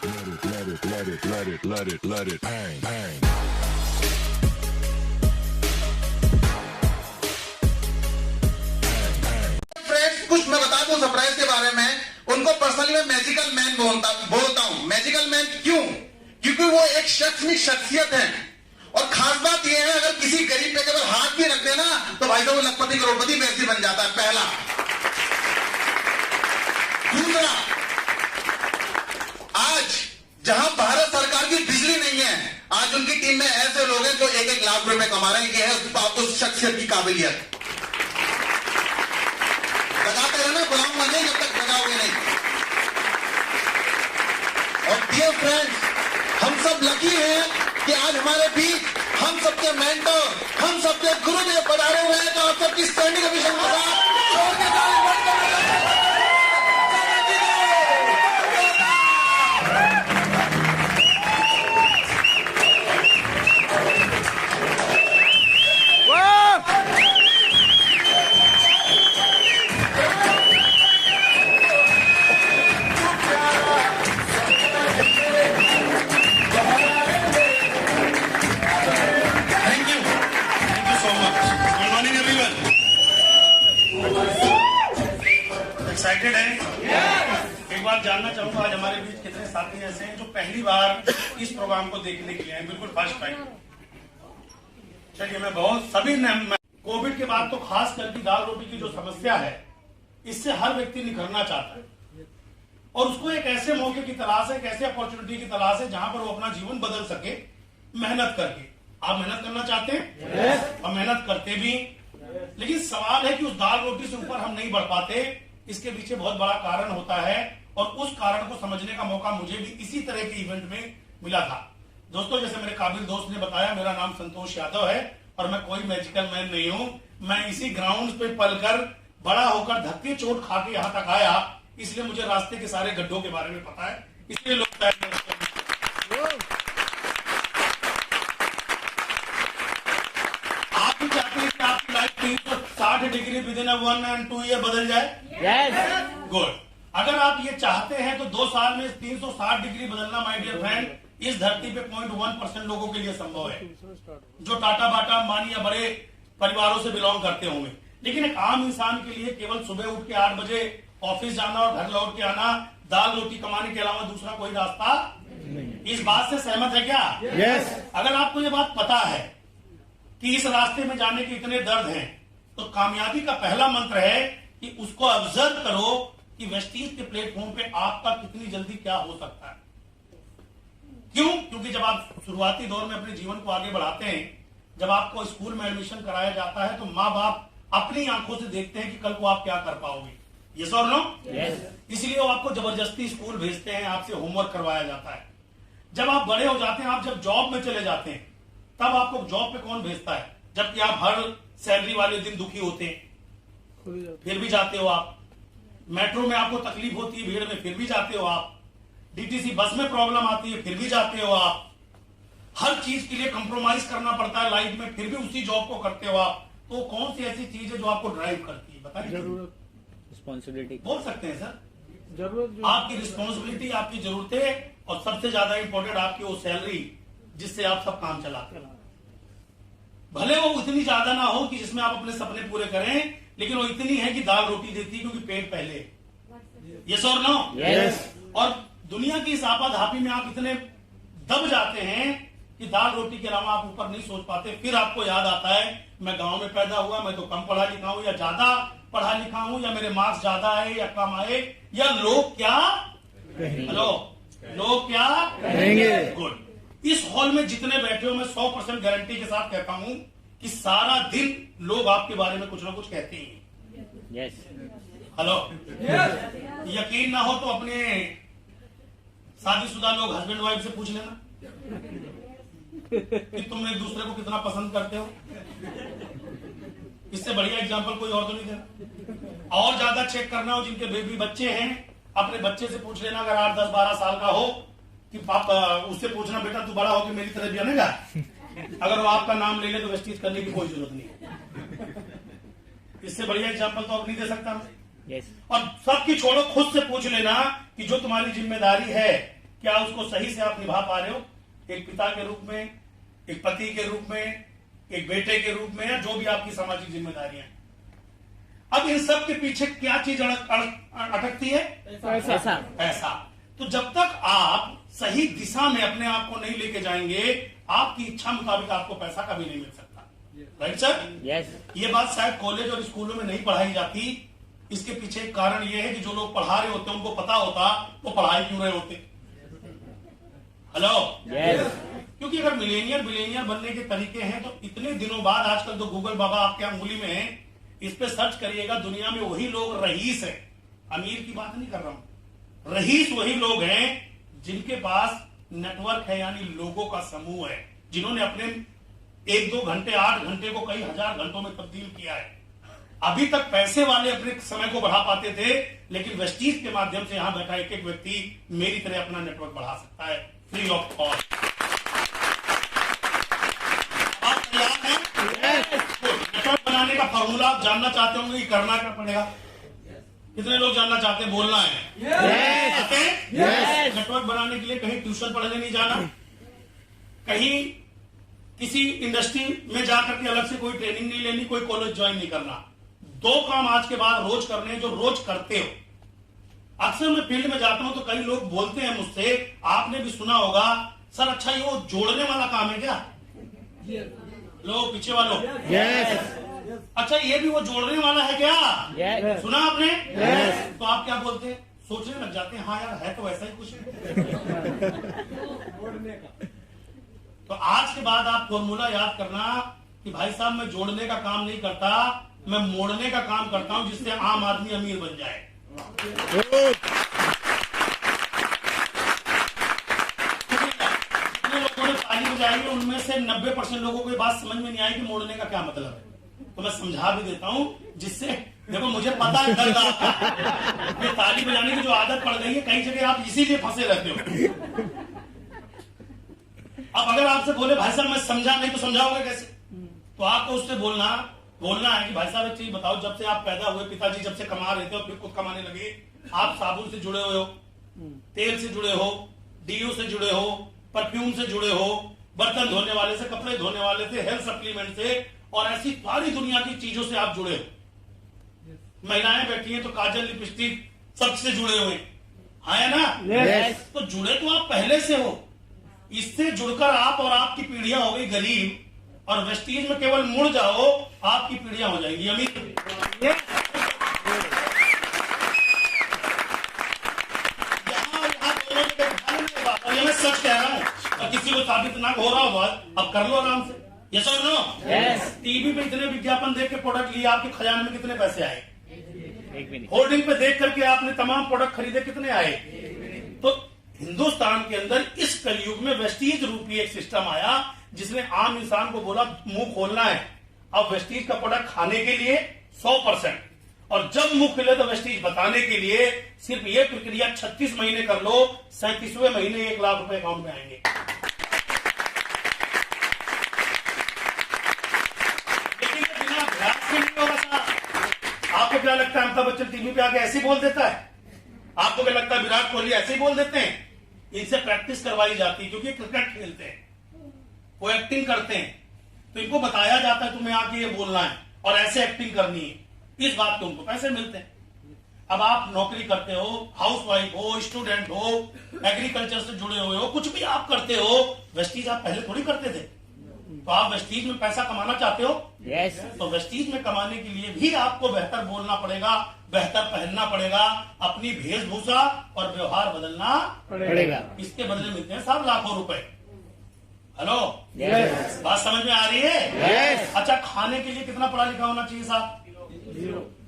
let it bang, bang. कुछ मैं बता दूं सरप्राइज के बारे में। उनको पर्सनली मैं मैजिकल मैन बोलता हूं। मैजिकल मैन क्यों? क्योंकि वो एक शख्सियत है। और खास बात यह है, अगर किसी गरीब पे केवल हाथ भी रख देना तो भाई साहब वो लखपति करोड़पति वैसे बन जाता है। पहला। दूसरा, आज जहां भारत सरकार की बिजली नहीं है, आज उनकी टीम में ऐसे लोग हैं जो 1-1 लाख रुपए कमा रहे हैं। यह है उस शख्सियत की काबिलियत। लगाते रहना, बुलाऊंगा नहीं जब तक लगाओगे नहीं। और डियर फ्रेंड्स, हम सब लकी हैं कि आज हमारे बीच हम सबके मेंटर, हम सबके गुरुदेव पधारे हुए हैं। तो आप सबकी स्टैंडिंग ओवेशन के साथ एक्साइटेड है। एक बात जानना चाहूंगा, आज हमारे बीच कितने साथी ऐसे हैं जो पहली बार इस प्रोग्राम को देखने के लिए हैं? बिल्कुल फर्स्ट टाइम। चलिए, मैं बहुत सभी ने कोविड के बाद तो खास करके दाल रोटी की जो समस्या है, इससे हर व्यक्ति निखरना चाहता है और उसको एक ऐसे मौके की तलाश है, एक ऐसे अपॉर्चुनिटी की तलाश है जहां पर वो अपना जीवन बदल सके मेहनत करके। आप मेहनत करना चाहते हैं और मेहनत करते भी, लेकिन सवाल है कि उस दाल रोटी से ऊपर हम नहीं बढ़ पाते। इसके पीछे बहुत बड़ा कारण होता है और उस कारण को समझने का मौका मुझे भी इसी तरह के इवेंट में मिला था। दोस्तों, जैसे मेरे काबिल दोस्त ने बताया, मेरा नाम संतोष यादव है और मैं कोई मैजिकल मैन नहीं हूं। मैं इसी ग्राउंड पे पलकर बड़ा होकर धक्के चोट खा के यहां तक आया, इसलिए मुझे रास्ते के सारे गड्ढों के बारे में पता है। इसलिए लोग आप भी चाहते हैं कि आपकी life 360 degree with in 1 and 2 year बदल जाए? गुड। अगर आप ये चाहते हैं तो 2 साल में 360 डिग्री बदलना, माय डियर फ्रेंड, इस धरती पे 0.1% लोगों के लिए संभव है जो टाटा बाटा अंबानी या बड़े परिवारों से बिलोंग करते होंगे। लेकिन एक आम इंसान के लिए केवल सुबह उठ के 8 बजे ऑफिस जाना और घर लौट के आना, दाल रोटी कमाने के अलावा दूसरा कोई रास्ता नहीं। इस बात से सहमत है क्या? यस। अगर आपको ये बात पता है कि इस रास्ते में जाने के इतने दर्द हैं, तो कामयाबी का पहला मंत्र है कि उसको ऑब्जर्व करो कि वेस्टीज के प्लेटफॉर्म पे आपका कितनी जल्दी क्या हो सकता है। क्यों? क्योंकि जब आप शुरुआती दौर में अपने जीवन को आगे बढ़ाते हैं, जब आपको स्कूल में एडमिशन कराया जाता है, तो माँ बाप अपनी आंखों से देखते हैं कि कल को आप क्या कर पाओगे। यस और नो? इसलिए वो आपको जबरदस्ती स्कूल भेजते हैं, आपसे होमवर्क करवाया जाता है। जब आप बड़े हो जाते हैं, आप जब जॉब में चले जाते हैं, तब आपको जॉब पे कौन भेजता है? जबकि आप हर सैलरी वाले दिन दुखी होते हैं, फिर भी जाते हो आप। मेट्रो में आपको तकलीफ होती है भीड़ में, फिर भी जाते हो आप। डीटीसी बस में प्रॉब्लम आती है, फिर भी जाते हो आप। हर चीज के लिए कंप्रोमाइज करना पड़ता है लाइफ में, फिर भी उसी जॉब को करते हो आप। तो कौन सी ऐसी चीज है जो आपको ड्राइव करती है? बताइए। जरूरत, रिस्पॉन्सिबिलिटी बोल सकते हैं सर। जरूरत, आपकी रिस्पॉन्सिबिलिटी, आपकी जरूरतें और सबसे ज्यादा इंपॉर्टेंट आपकी वो सैलरी जिससे आप सब काम चलाते हैं। भले वो इतनी ज्यादा ना हो कि जिसमें आप अपने सपने पूरे करें, लेकिन वो इतनी है कि दाल रोटी देती है, क्योंकि पेट पहले। यस और नो? यस। और दुनिया की इस आपाधापी में आप इतने दब जाते हैं कि दाल रोटी के अलावा आप ऊपर नहीं सोच पाते। फिर आपको याद आता है, मैं गांव में पैदा हुआ, मैं तो कम पढ़ा लिखा हूं या ज्यादा पढ़ा लिखा हूं, या मेरे मार्क्स ज्यादा है या कम आए, या लोग क्या हेलो लोग क्या कहेंगे। गुड। इस हॉल में जितने बैठे हो, मैं 100% गारंटी के साथ कहता हूं कि सारा दिन लोग आपके बारे में कुछ ना कुछ कहते हैं। यस। हेलो, यकीन ना हो तो अपने शादीशुदा लोग हस्बैंड वाइफ से पूछ लेना कि तुम एक दूसरे को कितना पसंद करते हो। इससे बढ़िया एग्जांपल कोई और तो नहीं देना। और ज्यादा चेक करना हो, जिनके बेबी बच्चे हैं, अपने बच्चे से पूछ लेना, अगर 8, 10, 12 साल का हो, कि पापा उससे पूछना, बेटा तू बड़ा होकर मेरी तरह बनेगा? अगर वो आपका नाम ले ले तो वेस्टीज करने की कोई जरूरत नहीं। इससे बढ़िया एग्जांपल तो अब नहीं दे सकता मैं। यस। और सबकी छोड़ो, खुद से पूछ लेना कि जो तुम्हारी जिम्मेदारी है, क्या उसको सही से आप निभा पा रहे हो, एक पिता के रूप में, एक पति के रूप में, एक बेटे के रूप में, या जो भी आपकी सामाजिक जिम्मेदारियां हैं। अब इन सब के पीछे क्या चीज अटकती है? पैसा। तो जब तक आप सही दिशा में अपने आप को नहीं लेके जाएंगे, आपकी इच्छा मुताबिक आपको पैसा कभी नहीं मिल सकता। Right sir? यस। ये बात शायद कॉलेज और स्कूलों में नहीं पढ़ाई जाती। इसके पीछे एक कारण ये है कि जो लोग पढ़ा रहे होते हैं उनको पता होता वो पढ़ाई क्यों रहे होते। हेलो? यस। क्योंकि अगर बिलियनियर बनने के तरीके हैं तो इतने दिनों बाद, आजकल तो गूगल बाबा आपके अंगुली में है, इस पे सर्च करिएगा, दुनिया में वही लोग रईस है, अमीर की बात नहीं कर रहा हूं, रईस वही लोग हैं जिनके पास नेटवर्क है, यानी लोगों का समूह है, जिन्होंने अपने 1-2 घंटे 8 घंटे को कई हजार घंटों में तब्दील किया है। अभी तक पैसे वाले अपने समय को बढ़ा पाते थे, लेकिन वेस्टीज के माध्यम से यहां बैठा एक व्यक्ति मेरी तरह अपना नेटवर्क बढ़ा सकता है फ्री ऑफ कॉस्ट। आप तैयार हैं? नेटवर्क बनाने का फॉर्मूला आप जानना चाहते होंगे कि करना क्या पड़ेगा? कितने लोग जानना चाहते हैं? बोलना है। यस। नेटवर्क बनाने के लिए कहीं ट्यूशन पढ़ने नहीं जाना, कहीं किसी इंडस्ट्री में जाकर के अलग से कोई ट्रेनिंग नहीं लेनी, कोई कॉलेज ज्वाइन नहीं करना। 2 काम आज के बाद रोज करने, जो रोज करते हो। अक्सर मैं फील्ड में जाता हूं तो कई लोग बोलते हैं मुझसे, आपने भी सुना होगा, सर अच्छा ये वो जोड़ने वाला काम है क्या? लोग पीछे वालों, यस। अच्छा ये भी वो जोड़ने वाला है क्या? यस। सुना आपने? यस। तो आप क्या बोलते हैं? सोचने लग जाते हैं, हाँ यार है तो वैसा ही कुछ। तो आज के बाद आप फॉर्मूला याद करना कि भाई साहब मैं जोड़ने का काम नहीं करता, मैं मोड़ने का काम करता हूं, जिससे आम आदमी अमीर बन जाए। जितने लोगों ने ताली बजाई है उनमें से 90% लोगों को ये बात समझ में नहीं आई कि मोड़ने का क्या मतलब है। तो मैं समझा भी देता हूं, जिससे देखो मुझे पता है दर्द आता है। ये ताली बजाने की जो आदत पड़ गई है, कई जगह आप इसीलिए फंसे रहते हो। अब अगर आपसे बोले भाई साहब मैं समझा नहीं, तो समझाओगे कैसे? तो आपको उससे बोलना है कि भाई साहब एक चीज बताओ, जब से आप पैदा हुए, पिताजी जब से कमा रहे थे और फिर खुद कमाने लगे, आप साबुन से जुड़े हुए हो, तेल से जुड़े हो, डीओ से जुड़े हो, परफ्यूम से जुड़े हो, बर्तन धोने वाले से, कपड़े धोने वाले से, हेल्थ सप्लीमेंट से, और ऐसी सारी दुनिया की चीजों से आप जुड़े हो। महिलाएं बैठी हैं तो काजल, लिपस्टिक सबसे जुड़े हुए, है ना? यस। तो जुड़े तो आप पहले से हो। इससे जुड़कर आप और आपकी पीढ़ियां हो गई गरीब, और वेस्टीज में केवल मुड़ जाओ, आपकी पीढ़ियां हो जाएंगी अमीर। और ये मैं सच कह रहा हूं, और किसी को साबित ना हो रहा हो, अब कर लो आराम से। यस और नो? यस। टीवी पे इतने विज्ञापन देख के प्रोडक्ट लिए, आपके खजाने में कितने पैसे आए? एक मिनट। होर्डिंग पे देख करके आपने तमाम प्रोडक्ट खरीदे, कितने आए? तो हिंदुस्तान के अंदर इस कलयुग में वेस्टीज रूपी एक सिस्टम आया, जिसने आम इंसान को बोला मुंह खोलना है। अब वेस्टीज का प्रोडक्ट खाने के लिए 100%, और जब मुंह खुले तो वेस्टीज बताने के लिए सिर्फ ये प्रक्रिया 36 महीने कर लो, 37वें महीने 1 लाख रुपए अकाउंट में आएंगे। लेकिन ये बिना अभ्यास के नहीं होगा साहब। आपको क्या लगता है अमिताभ बच्चन टीवी पे आके ऐसे ही बोल देता है? आपको क्या लगता है विराट कोहली ऐसे ही बोल देते हैं? इनसे प्रैक्टिस करवाई जाती है, क्योंकि क्रिकेट खेलते हैं, वो एक्टिंग करते हैं, तो इनको बताया जाता है तुम्हें आके ये बोलना है और ऐसे एक्टिंग करनी है। इस बात के उनको पैसे मिलते हैं। अब आप नौकरी करते हो, हाउसवाइफ हो, स्टूडेंट हो, एग्रीकल्चर से जुड़े हुए हो, कुछ भी आप करते हो, वेस्टीज आप पहले थोड़ी करते थे। तो आप वेस्टीज में पैसा कमाना चाहते हो? यस। तो वेस्टीज में कमाने के लिए भी आपको बेहतर बोलना पड़ेगा, बेहतर पहनना पड़ेगा, अपनी वेशभूषा और व्यवहार बदलना पड़ेगा। इसके बदले मिलते हैं साहब लाखों रुपए। हेलो? यस। बात समझ में आ रही है? यस। अच्छा, खाने के लिए कितना पढ़ा लिखा होना चाहिए साहब?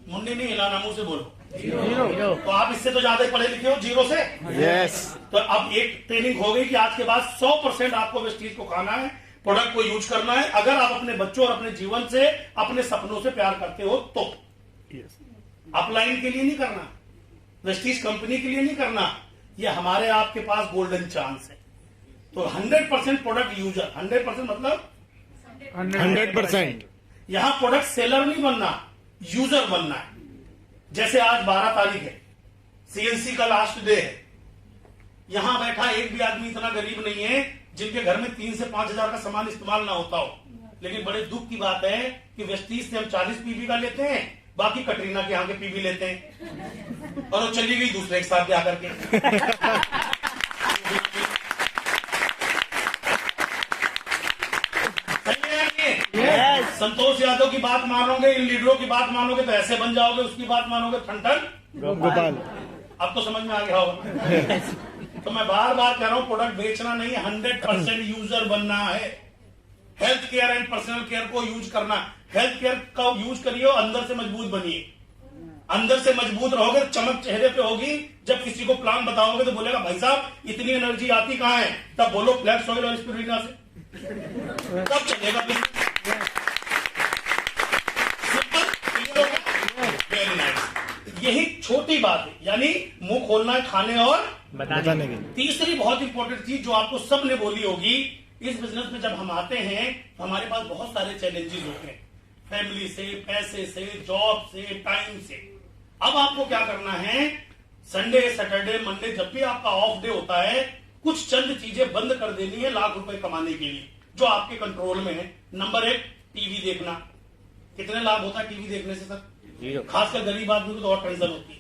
मुंडी नहीं हिलाना, मुंह से बोलो। 0। तो आप इससे तो ज्यादा ही पढ़े लिखे हो, 0 से। यस। तो अब एक ट्रेनिंग हो गई कि आज के बाद 100% आपको वेस्टीज को खाना है, प्रोडक्ट को यूज करना है, अगर आप अपने बच्चों और अपने जीवन से, अपने सपनों से प्यार करते हो तो। अपलाइन के लिए नहीं करना, वेस्टीज कंपनी के लिए नहीं करना, ये हमारे आपके पास गोल्डन चांस है। तो 100% प्रोडक्ट यूजर, 100% मतलब 100%। यहां प्रोडक्ट सेलर नहीं बनना, यूजर बनना है। जैसे आज 12 तारीख है, सीएनसी का लास्ट डे है, यहाँ बैठा एक भी आदमी इतना गरीब नहीं है जिनके घर में 3 से 5 हजार का सामान इस्तेमाल ना होता हो। लेकिन बड़े दुख की बात है कि वेस्टीज से हम 40 पीवी का लेते हैं, बाकी कटरीना के यहाँ के पीवी लेते हैं, और वो चली गई दूसरे के साथ आकर के। संतोष यादव की बात मानोगे, इन लीडरों की बात मानोगे तो ऐसे बन जाओगे, उसकी बात मानोगे ठन गोपाल। अब तो समझ में आ गया होगा। तो मैं बार बार कह रहा हूं, प्रोडक्ट बेचना नहीं, 100% यूजर बनना है। Health care and personal care को यूज करना। हेल्थ केयर का यूज करिए, अंदर से मजबूत बनिए। अंदर से मजबूत रहोगे, चमक चेहरे पे होगी। जब किसी को प्लान बताओगे तो बोलेगा भाई साहब इतनी एनर्जी आती कहाँ है, तब बोलो फ्लैक्स ऑयल और स्पिरुलिना से, तब चलेगा। यही छोटी बात है, यानी मुंह खोलना है खाने और बताने के। तीसरी बहुत इंपॉर्टेंट चीज जो आपको सबने बोली होगी, इस बिजनेस में जब हम आते हैं तो हमारे पास बहुत सारे चैलेंजेस होते हैं, फैमिली से, पैसे से, जॉब से, टाइम से। अब आपको क्या करना है, संडे, सैटरडे, मंडे जब भी आपका ऑफ डे होता है, कुछ चंद चीजें बंद कर देनी है लाख रुपए कमाने के लिए, जो आपके कंट्रोल में है। नंबर 1, टीवी देखना। कितने लाभ होता है टीवी देखने से सर? खासकर गरीब आदमी को तो और टेंशन होती है।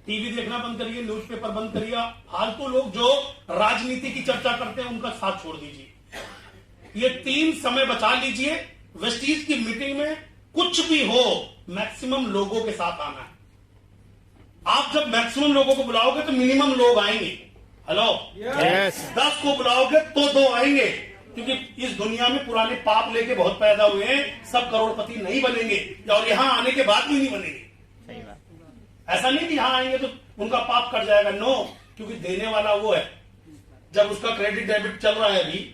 टीवी देखना बंद करिए, न्यूज़पेपर बंद करिए। फालतू लोग जो राजनीति की चर्चा करते हैं उनका साथ छोड़ दीजिए। ये 3 समय बचा लीजिए। वेस्टीज की मीटिंग में कुछ भी हो, मैक्सिमम लोगों के साथ आना है। आप जब मैक्सिमम लोगों को बुलाओगे तो मिनिमम लोग आएंगे। हेलो, 10 को बुलाओगे तो 2 आएंगे, क्योंकि इस दुनिया में पुराने पाप लेके बहुत पैदा हुए हैं। सब करोड़पति नहीं बनेंगे, और यहां आने के बाद भी नहीं बनेंगे। सही बात। ऐसा नहीं कि यहां आएंगे तो उनका पाप कट जाएगा, नो, क्योंकि देने वाला वो है। जब उसका क्रेडिट डेबिट चल रहा है, अभी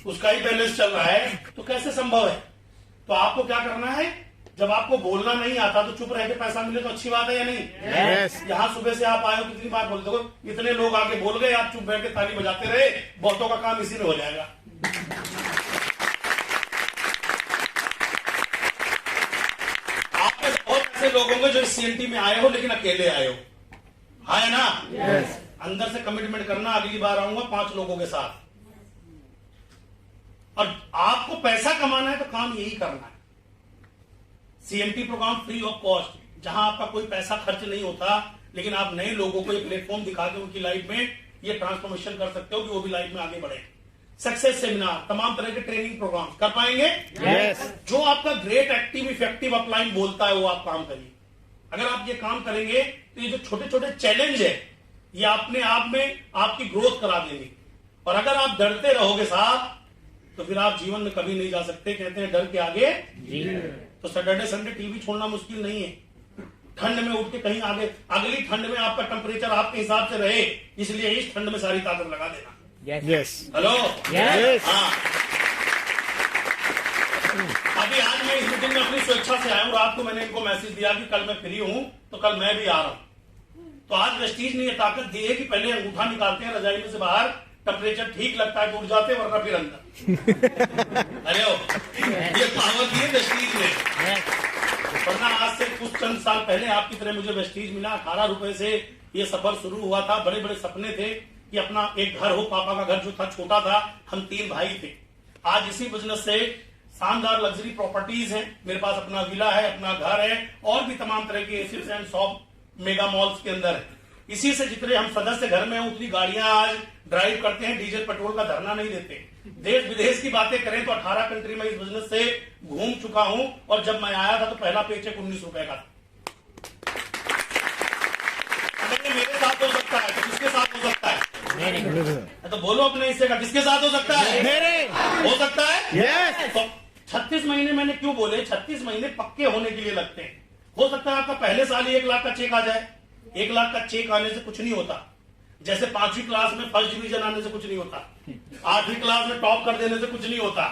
उसका ही बैलेंस चल रहा है, तो कैसे संभव है? तो आपको क्या करना है, जब आपको बोलना नहीं आता तो चुप रह के पैसा मिले तो अच्छी बात है या नहीं? यहाँ सुबह से आप आए हो, कितनी बार बोलते हो, इतने लोग आगे बोल गए, आप चुप बैठ के ताली बजाते रहे, बहुतों का काम इसी में हो जाएगा। आप में बहुत ऐसे लोग होंगे जो इस CNT में आए हो लेकिन अकेले आए हो, है ना? अंदर से कमिटमेंट करना, अगली बार आऊंगा 5 लोगों के साथ। और आपको पैसा कमाना है तो काम यही करना है। CMT programme free of cost, जहां आपका कोई पैसा खर्च नहीं होता, लेकिन आप नए लोगों को ये प्लेटफॉर्म दिखा के उनकी लाइफ में ये ट्रांसफॉर्मेशन कर सकते हो कि वो भी लाइफ में आगे बढ़े। सक्सेस सेमिनार, तमाम तरह के ट्रेनिंग प्रोग्राम कर पाएंगे। जो आपका ग्रेट एक्टिव इफेक्टिव अपलाइन बोलता है वो आप काम करिए। अगर आप ये काम करेंगे तो ये जो छोटे छोटे चैलेंज है ये अपने आप में आपकी ग्रोथ करा देंगे। और अगर आप डरते रहोगे साहब तो फिर आप जीवन में कभी नहीं जा सकते। कहते हैं डर के आगे तो सैटरडे संडे टीवी छोड़ना मुश्किल नहीं है। ठंड में उठ के कहीं आगे, अगली ठंड में आपका टेम्परेचर आपके हिसाब से रहे, इसलिए इस ठंड में सारी ताकत लगा देना। हेलो, हाँ। अभी आज मैं इस मीटिंग में अपनी स्वेच्छा से आया हूँ। रात को मैंने इनको मैसेज दिया कि कल मैं फ्री हूँ तो कल मैं भी आ रहा हूँ। तो आज वेस्टीज ने ये ताकत दी है कि पहले अंगूठा निकालते हैं रजाई में से बाहर, टेम्परेचर ठीक लगता है तो उठ जाते, वरना फिर अंदर। अरे ये पावर दी है वेस्टीज ने। वरना आज से कुछ चंद साल पहले आपकी तरह मुझे वेस्टीज मिला, 18 रुपए से ये सफर शुरू हुआ था। बड़े बड़े सपने थे कि अपना एक घर हो। पापा का घर जो था छोटा था, हम 3 भाई थे। आज इसी बिजनेस से शानदार लग्जरी प्रॉपर्टीज हैं। मेरे पास अपना विला है, अपना घर है, और भी तमाम तरह के ACs and shop mega malls के अंदर है। इसी से जितने हम सदस्य घर में हैं उतनी गाड़ियां आज ड्राइव करते हैं, डीजल पेट्रोल का धरना नहीं देते। देश विदेश की बातें करें तो 18 कंट्री में इस बिजनेस से घूम चुका हूं। और जब मैं आया था तो पहला पेचेक 19 रुपए का था। अगर ये मेरे साथ हो सकता है तो किसके साथ हो सकता है? तो बोलो अपने हिस्से का, किसके साथ हो सकता है? मेरे। हो सकता है। तो 36 महीने मैंने क्यों बोले? 36 महीने पक्के होने के लिए लगते हैं। हो सकता है आपका पहले साल ही 1 लाख का चेक आ जाए। 1 लाख का चेक आने से कुछ नहीं होता। जैसे 5वीं क्लास में फर्स्ट डिवीजन आने से कुछ नहीं होता, 8वीं क्लास में टॉप कर देने से कुछ नहीं होता।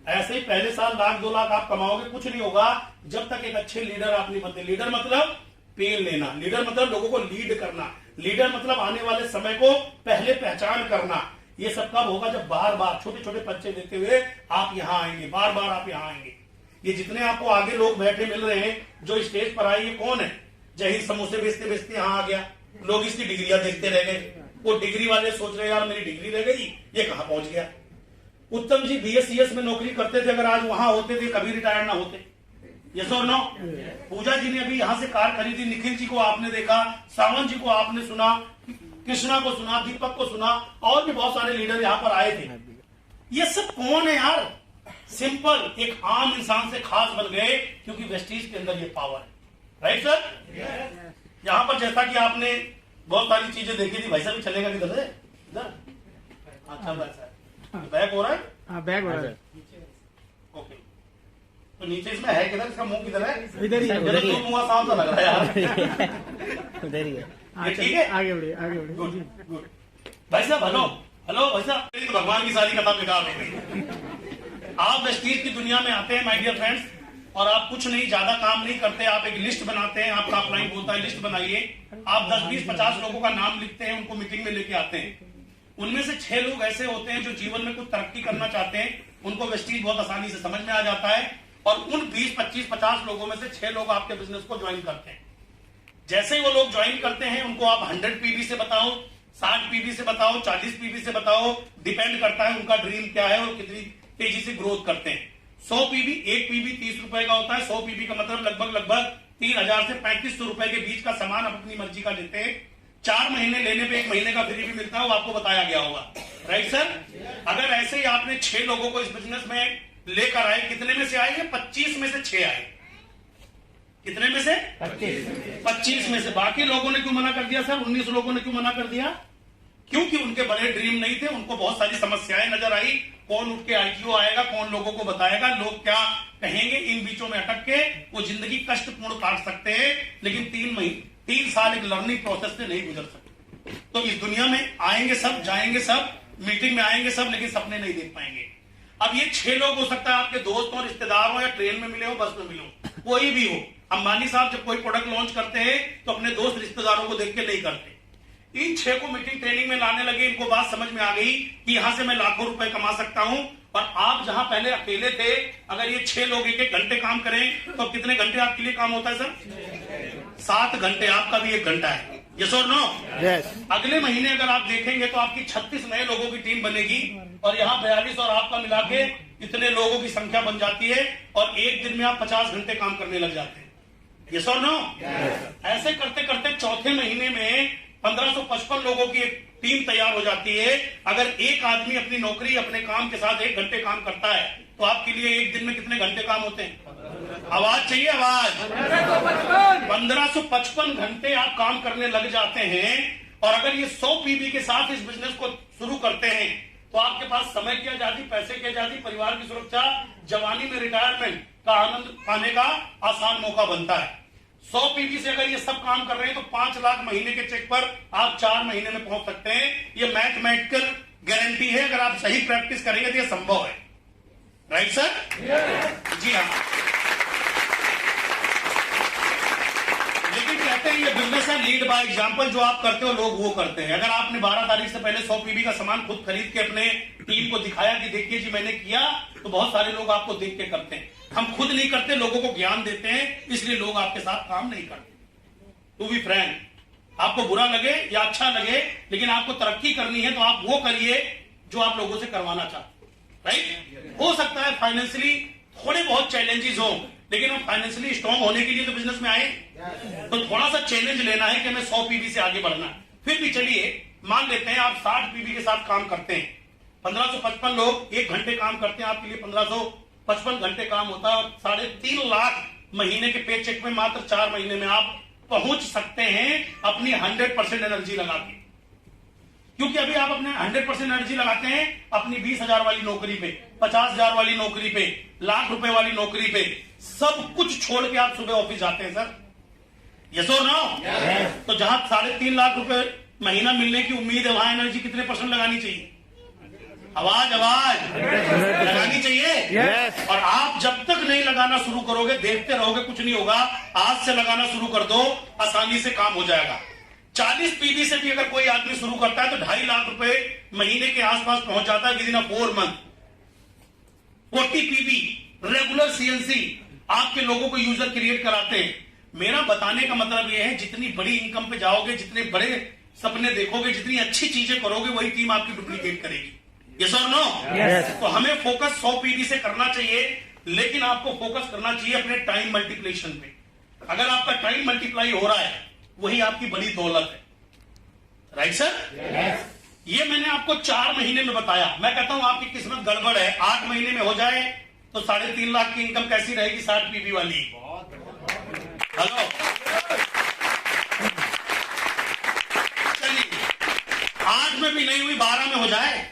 ऐसे ही पहले साल 1 लाख 2 लाख आप कमाओगे, कुछ नहीं होगा जब तक एक अच्छे लीडर आप नहीं बनते। लीडर मतलब पेल लेना, लीडर मतलब लोगों को लीड करना, लीडर मतलब आने वाले समय को पहले पहचान करना। ये सब कब होगा? जब बार बार छोटे छोटे बच्चे देते हुए आप यहाँ आएंगे, बार बार आप यहाँ आएंगे। ये जितने आपको आगे लोग बैठे मिल रहे हैं जो स्टेज पर आए, ये कौन है? जय हिंद समोसे बेचते बेचते यहाँ आ गया, लोग इसकी डिग्रियां देखते रह गए। वो डिग्री वाले सोच रहे यार मेरी डिग्री रह गई, ये कहां पहुंच गया। उत्तम जी BSCS में नौकरी करते थे, अगर आज वहां होते थे कभी रिटायर ना होते। यस और नो? पूजा जी ने अभी यहां से कार खरीदी, निखिल जी को आपने देखा, सावंत जी को आपने सुना, कृष्णा को सुना, दीपक को सुना, और भी बहुत सारे लीडर यहाँ पर आए थे। ये सब कौन है यार? सिंपल एक आम इंसान से खास बन गए क्योंकि वेस्टीज के अंदर ये पावर है। Right sir? यहाँ पर जैसा कि आपने बहुत सारी चीजें देखी थी, भाई साहब चलेगा किधर है? इधर अच्छा बैक हो रहा है? हाँ बैग हो रहा है। ओके, तो नीचे इसमें है किधर? इसका मुंह किधर है? इधर ही है। मेरा तो मुंह साफ सा लग रहा है यार। उधर ही है। ये ठीक है? आगे बढ़िए आगे बढ़िए। Good good. भाई साहब हेलो हेलो भाई साहब, मेरी तो भगवान की सारी कथा बेकार हो गई। आप वेस्टीज की दुनिया में आते हैं माय डियर फ्रेंड्स, और आप कुछ नहीं, ज्यादा काम नहीं करते, आप एक लिस्ट बनाते हैं, आपका अपलाइन बोलता है लिस्ट बनाइए, आप 10, 20, 50 लोगों का नाम लिखते हैं, उनको मीटिंग में लेके आते हैं। उनमें से 6 लोग ऐसे होते हैं जो जीवन में कुछ तरक्की करना चाहते हैं, उनको वेस्टीज बहुत आसानी से समझ में आ जाता है, और उन 20, 25, 50 लोगों में से 6 लोग आपके बिजनेस को ज्वाइन करते हैं। जैसे ही वो लोग ज्वाइन करते हैं, उनको आप 100 PB से बताओ, 60 PB से बताओ, 40 PB से बताओ, डिपेंड करता है उनका ड्रीम क्या है और कितनी तेजी से ग्रोथ करते हैं। 100 PB, 1 PB 30 रुपए का होता है। 100 PB का मतलब लगभग 3000 से 3500 रुपए के बीच का सामान आप अपनी मर्जी का लेते हैं। 4 महीने लेने पे 1 महीने का फ्री भी मिलता है, वो आपको बताया गया होगा। Right sir? अगर ऐसे ही आपने 6 लोगों को इस बिजनेस में लेकर आए, कितने में से आएंगे? 25 में से 6 आए। कितने में से? 25 में से। बाकी लोगों ने क्यों मना कर दिया सर? 19 लोगों ने क्यों मना कर दिया? क्योंकि उनके बड़े ड्रीम नहीं थे, उनको बहुत सारी समस्याएं नजर आई। कौन उठ के ITO आएगा, कौन लोगों को बताएगा, लोग क्या कहेंगे, इन बीचों में अटक के वो जिंदगी कष्टपूर्ण काट सकते हैं, लेकिन 3 साल एक लर्निंग प्रोसेस से नहीं गुजर सकते। तो इस दुनिया में आएंगे सब, जाएंगे सब, मीटिंग में आएंगे सब, लेकिन सपने नहीं देख पाएंगे। अब ये 6 लोग हो सकता है आपके दोस्त हो, रिश्तेदार हो, या ट्रेन में मिले हो, बस में मिले हो, कोई भी हो। अंबानी साहब जब कोई प्रोडक्ट लॉन्च करते हैं तो अपने दोस्त रिश्तेदारों को देख के नहीं करते। इन 6 को मीटिंग ट्रेनिंग में लाने लगे, इनको बात समझ में आ गई कि यहां से मैं लाखों रुपए कमा सकता हूं। और आप जहां पहले अकेले थे, अगर ये 6 लोग 1-1 घंटे काम करें तो कितने घंटे आपके लिए काम होता है सर? 7 घंटे। आपका भी 1 घंटा है। यस और नो? यस। अगले महीने अगर आप देखेंगे तो आपकी 36 नए लोगों की टीम बनेगी, और यहाँ 42 और आपका मिला के इतने लोगों की संख्या बन जाती है, और एक दिन में आप 50 घंटे काम करने लग जाते हैं। यस और नो? ऐसे करते करते चौथे महीने में 1555 लोगों की एक टीम तैयार हो जाती है। अगर एक आदमी अपनी नौकरी अपने काम के साथ 1 घंटे काम करता है तो आपके लिए एक दिन में कितने घंटे काम होते हैं? आवाज चाहिए, आवाज। 1555 घंटे आप काम करने लग जाते हैं। और अगर ये 100 PB के साथ इस बिजनेस को शुरू करते हैं तो आपके पास समय की आजादी, पैसे की आजादी, परिवार की सुरक्षा, जवानी में रिटायरमेंट का आनंद पाने का आसान मौका बनता है। 100 PB से अगर ये सब काम कर रहे हैं तो 5 लाख महीने के चेक पर आप 4 महीने में पहुंच सकते हैं। ये मैथमेटिकल गारंटी है, अगर आप सही प्रैक्टिस करेंगे तो ये संभव है। Right sir? जी हाँ। लेकिन कहते हैं ये बिजनेस है लीड बाय एग्जांपल, जो आप करते हो लोग वो करते हैं। अगर आपने 12 तारीख से पहले 100 PB का सामान खुद खरीद के अपने टीम को दिखाया कि देखिए जी मैंने किया, तो बहुत सारे लोग आपको देख के करते हैं। हम खुद नहीं करते, लोगों को ज्ञान देते हैं, इसलिए लोग आपके साथ काम नहीं करते। टू बी फ्रैंक, आपको बुरा लगे या अच्छा लगे, लेकिन आपको तरक्की करनी है तो आप वो करिए जो आप लोगों से करवाना चाहते हैं। राइट? हो सकता है फाइनेंशियली थोड़े बहुत चैलेंजेस हो, लेकिन हम फाइनेंशियली स्ट्रांग होने के लिए तो बिजनेस में आए, तो थोड़ा सा चैलेंज लेना है कि हमें 100 PB से आगे बढ़ना है। फिर भी चलिए मान लेते हैं आप 60 PB के साथ काम करते हैं, 1555 लोग 1 घंटे काम करते हैं, आपके लिए 1555 घंटे काम होता है, और 3.5 लाख महीने के पे चेक में मात्र 4 महीने में आप पहुंच सकते हैं अपनी 100% एनर्जी लगा के। क्योंकि अभी आप अपने 100% एनर्जी लगाते हैं अपनी 20,000 वाली नौकरी पे, 50,000 वाली नौकरी पे, लाख रुपए वाली नौकरी पे, सब कुछ छोड़ के आप सुबह ऑफिस जाते हैं सर। यस और नो? तो जहां 3.5 लाख रुपए महीना मिलने की उम्मीद है, वहां एनर्जी कितने % लगानी चाहिए? आवाज लगानी चाहिए। yes. और आप जब तक नहीं लगाना शुरू करोगे, देखते रहोगे, कुछ नहीं होगा। आज से लगाना शुरू कर दो, आसानी से काम हो जाएगा। 40 PB से भी अगर कोई आदमी शुरू करता है तो 2.5 लाख रुपए महीने के आसपास पहुंच जाता है within 4 month. 40 PB regular CNC आपके लोगों को यूजर क्रिएट कराते हैं। मेरा बताने का मतलब यह है, जितनी बड़ी इनकम पे जाओगे, जितने बड़े सपने देखोगे, जितनी अच्छी चीजें करोगे वही टीम आपकी डुप्लीकेट करेगी। यस और नो? Yes. तो हमें फोकस 100 पीवी से करना चाहिए, लेकिन आपको फोकस करना चाहिए अपने टाइम मल्टीप्लिकेशन पे। अगर आपका टाइम मल्टीप्लाई हो रहा है, वही आपकी बड़ी दौलत है। Right sir? Yes. ये मैंने आपको 4 महीने में बताया। मैं कहता हूं आपकी किस्मत गड़बड़ है, 8 महीने में हो जाए तो 3.5 लाख की इनकम कैसी रहेगी 60 पीवी वाली? हेलो, चलिए 8 में भी नहीं हुई, 12 में हो जाए।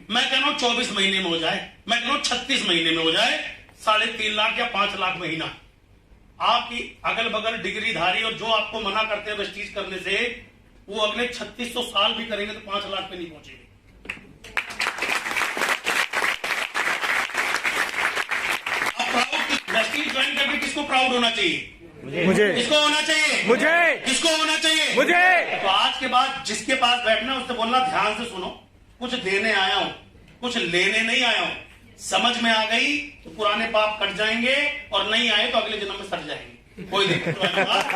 मैं कह रहा हूं 24 महीने में हो जाए, मैं कह रहा हूं 36 महीने में हो जाए, 3.5 लाख या 5 लाख महीना। आपकी अगल बगल डिग्रीधारी और जो आपको मना करते हैं वेस्टीज करने से, वो अगले 3600 साल भी करेंगे तो 5 लाख पे नहीं पहुंचेंगे। अब प्राउड वेस्टीज ज्वाइन करके किसको प्राउड होना चाहिए? मुझे किसको होना चाहिए? मुझे किसको होना चाहिए? मुझे तो आज के बाद जिसके पास बैठना उससे बोलना, ध्यान से सुनो, कुछ देने आया हूं, कुछ लेने नहीं आया हूं। समझ में आ गई तो पुराने पाप कट जाएंगे, और नहीं आए तो अगले जन्म में सट जाएंगे। कोई दिक्कत वाली बात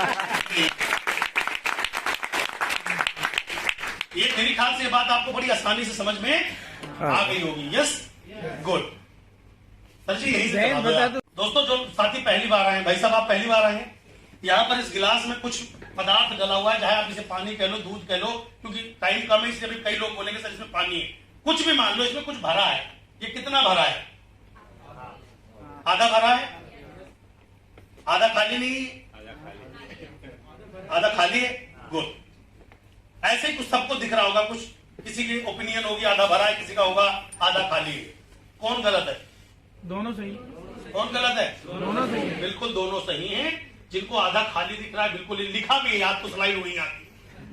नहीं। ये मेरी ख्याल से ये बात आपको बड़ी आसानी से समझ में आ गई होगी। यस, गुड सर जी, यही से जवाब है। दोस्तों जो साथी पहली बार आए हैं, भाई साहब आप पहली बार आए हैं, यहाँ पर इस गिलास में कुछ पदार्थ डला हुआ है, चाहे आप इसे पानी कह लो, दूध कह लो, क्योंकि टाइम कम है इसलिए कई लोग बोलेंगे सर इसमें पानी है। कुछ भी मान लो, इसमें कुछ भरा है। ये कितना भरा है? आधा भरा है, आधा खाली नहीं, आधा खाली है। गुड। ऐसे ही कुछ सबको दिख रहा होगा, कुछ किसी की ओपिनियन होगी आधा भरा है, किसी का होगा आधा खाली है। कौन गलत है? दोनों सही, कौन गलत है? दोनों सही। बिल्कुल दोनों सही हैं। जिनको आधा खाली दिख रहा है, बिल्कुल लिखा भी है, याद तो स्लाइड हुई आती,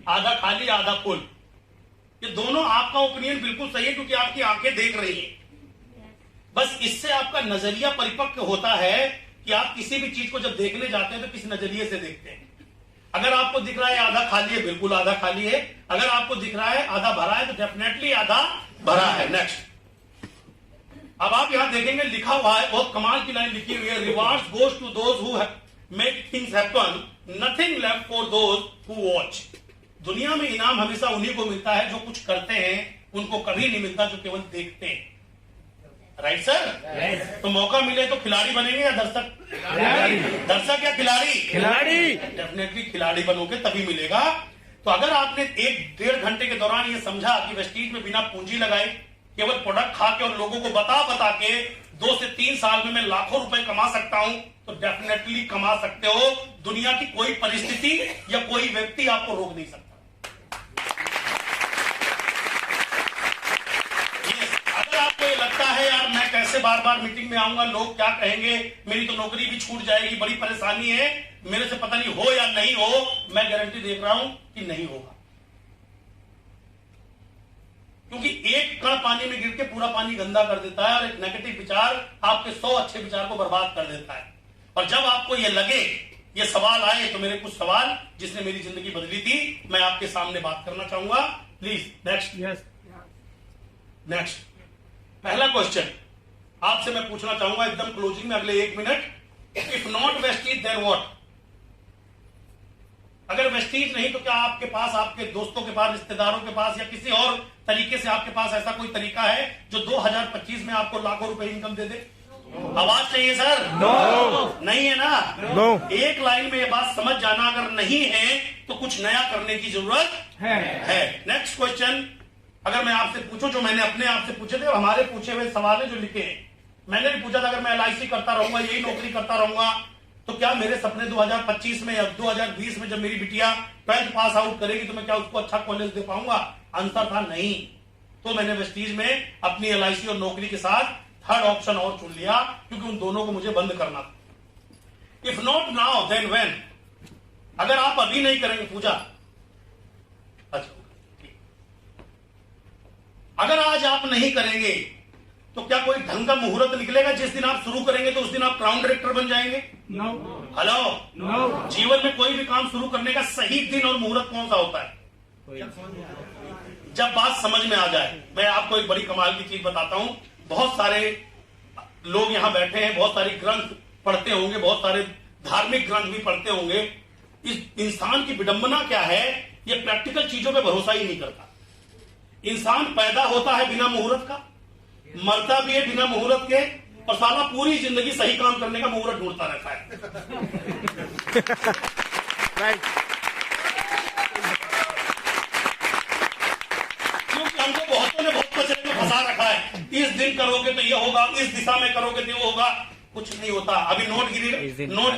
आधा खाली आधा फुल। ये दोनों आपका ओपिनियन बिल्कुल सही है, क्योंकि आपकी आंखें देख रही हैं। बस इससे आपका नजरिया परिपक्व होता है कि आप किसी भी चीज को जब देखने जाते हैं तो किस नजरिए से देखते हैं। अगर आपको दिख रहा है आधा खाली है, बिल्कुल आधा खाली है। अगर आपको दिख रहा है आधा भरा है, तो डेफिनेटली आधा भरा है। नेक्स्ट, अब आप यहां देखेंगे लिखा हुआ है, बहुत कमाल की लाइन लिखी हुई है, rewards goes to those who make things happen, nothing left for those who watch. दुनिया में इनाम हमेशा उन्हीं को मिलता है जो कुछ करते हैं, उनको कभी नहीं मिलता जो केवल देखते हैं। Right sir? तो मौका मिले तो खिलाड़ी बनेंगे या दर्शक? दर्शक या खिलाड़ी? खिलाड़ी। डेफिनेटली खिलाड़ी बनोगे तभी मिलेगा। तो अगर आपने 1-1.5 घंटे के दौरान ये समझा कि वेस्टीज में बिना पूंजी लगाए, केवल प्रोडक्ट खा के और लोगों को बता के 2 से 3 साल में मैं लाखों रुपए कमा सकता हूं, तो डेफिनेटली कमा सकते हो। दुनिया की कोई परिस्थिति या कोई व्यक्ति आपको रोक नहीं सकता। अगर आपको ये लगता है यार मैं कैसे बार बार मीटिंग में आऊंगा, लोग क्या कहेंगे, मेरी तो नौकरी भी छूट जाएगी, बड़ी परेशानी है, मेरे से पता नहीं हो या नहीं हो, मैं गारंटी देख रहा हूं कि नहीं होगा। क्योंकि एक कण पानी में गिर के पूरा पानी गंदा कर देता है, और एक नेगेटिव विचार आपके 100 अच्छे विचार को बर्बाद कर देता है। और जब आपको ये लगे, ये सवाल आए, तो मेरे कुछ सवाल जिसने मेरी जिंदगी बदली थी, मैं आपके सामने बात करना चाहूंगा। Please next. यस। नेक्स्ट, पहला क्वेश्चन आपसे मैं पूछना चाहूंगा एकदम क्लोजिंग में, अगले 1 minute. If not Westies then what? अगर वेस्टीज नहीं तो क्या आपके पास, आपके दोस्तों के पास, रिश्तेदारों के पास, या किसी और तरीके से आपके पास ऐसा कोई तरीका है जो 2025 में आपको लाखों रुपए इनकम दे दे? आवाज चाहिए सर। नो। नहीं है ना? नो। एक लाइन में ये बात समझ जाना, अगर नहीं है तो कुछ नया करने की जरूरत है। नेक्स्ट क्वेश्चन, अगर मैं आपसे पूछूं, जो मैंने अपने आप से पूछे थे, हमारे पूछे हुए सवाल है जो लिखे हैं, मैंने भी पूछा था अगर मैं LIC करता रहूंगा, यही नौकरी करता रहूंगा, तो क्या मेरे सपने 2025 में या 2020 में जब मेरी बिटिया 12th पास आउट करेगी तो मैं क्या उसको अच्छा कॉलेज दे पाऊंगा? आंसर था नहीं। तो मैंने वेस्टीज में अपनी LIC और नौकरी के साथ थर्ड ऑप्शन और चुन लिया, क्योंकि उन दोनों को मुझे बंद करना था। If not now then when? अगर आप अभी नहीं करेंगे पूजा, अच्छा, अगर आज आप नहीं करेंगे तो क्या कोई ढंग का मुहूर्त निकलेगा जिस दिन आप शुरू करेंगे तो उस दिन आप क्राउन डायरेक्टर बन जाएंगे? नो। हेलो? नो। जीवन में कोई भी काम शुरू करने का सही दिन और मुहूर्त कौन सा होता है? जब बात समझ में आ जाए। मैं आपको एक बड़ी कमाल की चीज बताता हूं। बहुत सारे लोग यहां बैठे हैं, बहुत सारे ग्रंथ पढ़ते होंगे, बहुत सारे धार्मिक ग्रंथ भी पढ़ते होंगे। इस इंसान की विडंबना क्या है ये प्रैक्टिकल चीजों पे भरोसा ही नहीं करता। इंसान पैदा होता है बिना मुहूर्त का, मरता भी है बिना मुहूर्त के, और साला पूरी जिंदगी सही काम करने का मुहूर्त ढूंढता रहता है। Right. क्योंकि हमको बहुतों ने बहुत मसले में फंसा रखा है, इस दिन करोगे तो ये होगा, इस दिशा में करोगे तो ये होगा। कुछ नहीं होता। अभी नोट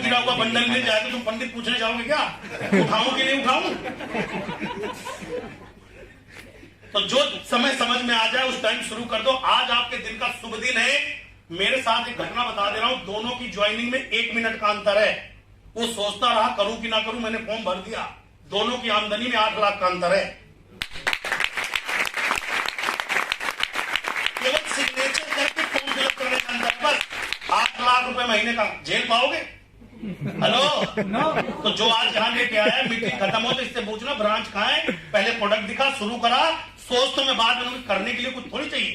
गिरा हुआ बंडल मिल जाए तो तुम पंडित पूछने जाओगे क्या उठाऊं कि नहीं उठाऊं? तो जो समय समझ में आ जाए उस टाइम शुरू कर दो। आज आपके दिन का शुभ दिन है। मेरे साथ एक घटना बता दे रहा हूं, दोनों की ज्वाइनिंग में 1 मिनट का अंतर है। वो सोचता रहा करूं कि ना करूं, मैंने फॉर्म भर दिया। दोनों की आमदनी में 8 लाख का अंतर है। केवल सिग्नेचर करके फॉर्म फिलअप करने का अंतर, बस 8 लाख रुपए महीने का। झेल पाओगे? हेलो तो जो आज यहां लेके आया, मीटिंग खत्म हो तो इससे पूछना ब्रांच कहां है, पहले प्रोडक्ट दिखा, शुरू करा। सोच तो मैं बाद में करने के लिए कुछ थोड़ी चाहिए,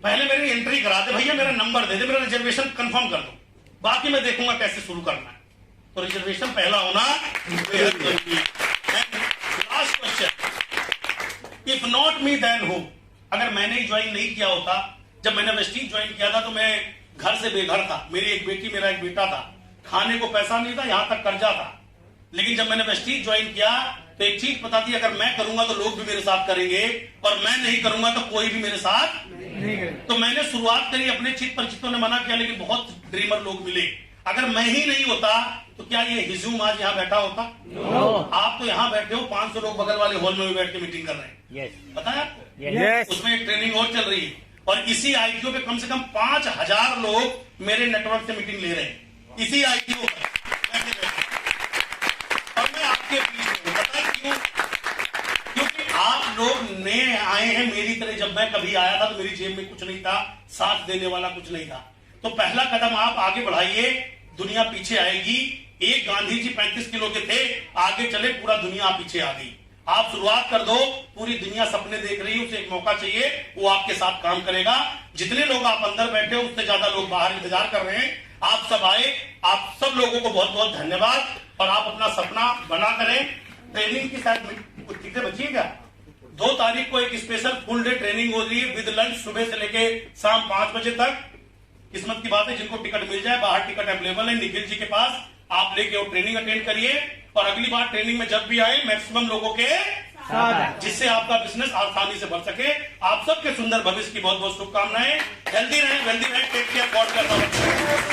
पहले मेरी एंट्री करा दे भैया, मेरा नंबर दे दे, मेरा रिजर्वेशन कंफर्म कर दो, बाकी मैं देखूंगा कैसे शुरू करना है। तो रिजर्वेशन पहला होना बेहद जरूरी है। Last question, if not me then who? अगर मैंने ही ज्वाइन नहीं किया होता, जब मैंने वेस्टीज ज्वाइन किया था तो मैं घर से बेघर था, मेरी एक बेटी मेरा एक बेटा था, खाने को पैसा नहीं था, यहां तक कर्जा था। लेकिन जब मैंने वेस्टीज ज्वाइन किया तो एक चीज पता थी, अगर मैं करूंगा तो लोग भी मेरे साथ करेंगे, और मैं नहीं करूंगा तो कोई भी मेरे साथ नहीं करेगा। तो मैंने शुरुआत करी, अपने चित परिचितों ने मना किया, लेकिन बहुत ड्रीमर लोग मिले। अगर मैं ही नहीं होता तो क्या ये हिजूम आज यहाँ बैठा होता? आप तो यहाँ बैठे हो, 500 लोग बगल वाले हॉल में भी बैठ के मीटिंग कर रहे हैं। पता है आपको? Yes. उसमें एक ट्रेनिंग और चल रही है, और इसी आईटीओ पे कम से कम 5000 लोग मेरे नेटवर्क से मीटिंग ले रहे हैं, इसी आईटीओ पर और मैं आपके बीच में। पता है क्यों? क्योंकि आप लोग नए आए हैं मेरी तरह। जब मैं कभी आया था तो मेरी जेब में कुछ नहीं था, साथ देने वाला कुछ नहीं था। तो पहला कदम आप आगे बढ़ाइए, दुनिया पीछे आएगी। एक गांधी जी 35 किलो के थे, आगे चले, पूरा दुनिया पीछे आ गई। आप शुरुआत कर दो, पूरी दुनिया सपने देख रही है, उसे एक मौका चाहिए, वो आपके साथ काम करेगा। जितने लोग आप अंदर बैठे हो उससे ज्यादा लोग बाहर इंतजार कर रहे हैं। आप सब आए, आप सब लोगों को बहुत बहुत धन्यवाद, और आप अपना सपना बना करें। ट्रेनिंग की शायद कुछ चीजें बची है क्या? 2 तारीख को एक स्पेशल फुल डे ट्रेनिंग हो रही है विद लंच, सुबह से लेके शाम 5 बजे तक। किस्मत की बात है, जिनको टिकट मिल जाए, बाहर टिकट अवेलेबल है निखिल जी के पास, आप लेके वो ट्रेनिंग अटेंड करिए। और अगली बार ट्रेनिंग में जब भी आए, मैक्सिमम लोगों के साथ, जिससे आपका बिजनेस आसानी से बढ़ सके। आप सबके सुंदर भविष्य की बहुत बहुत शुभकामनाएं। हेल्दी रहें, वेल्दी रहें, टेक केयर, गॉड ब्लेस।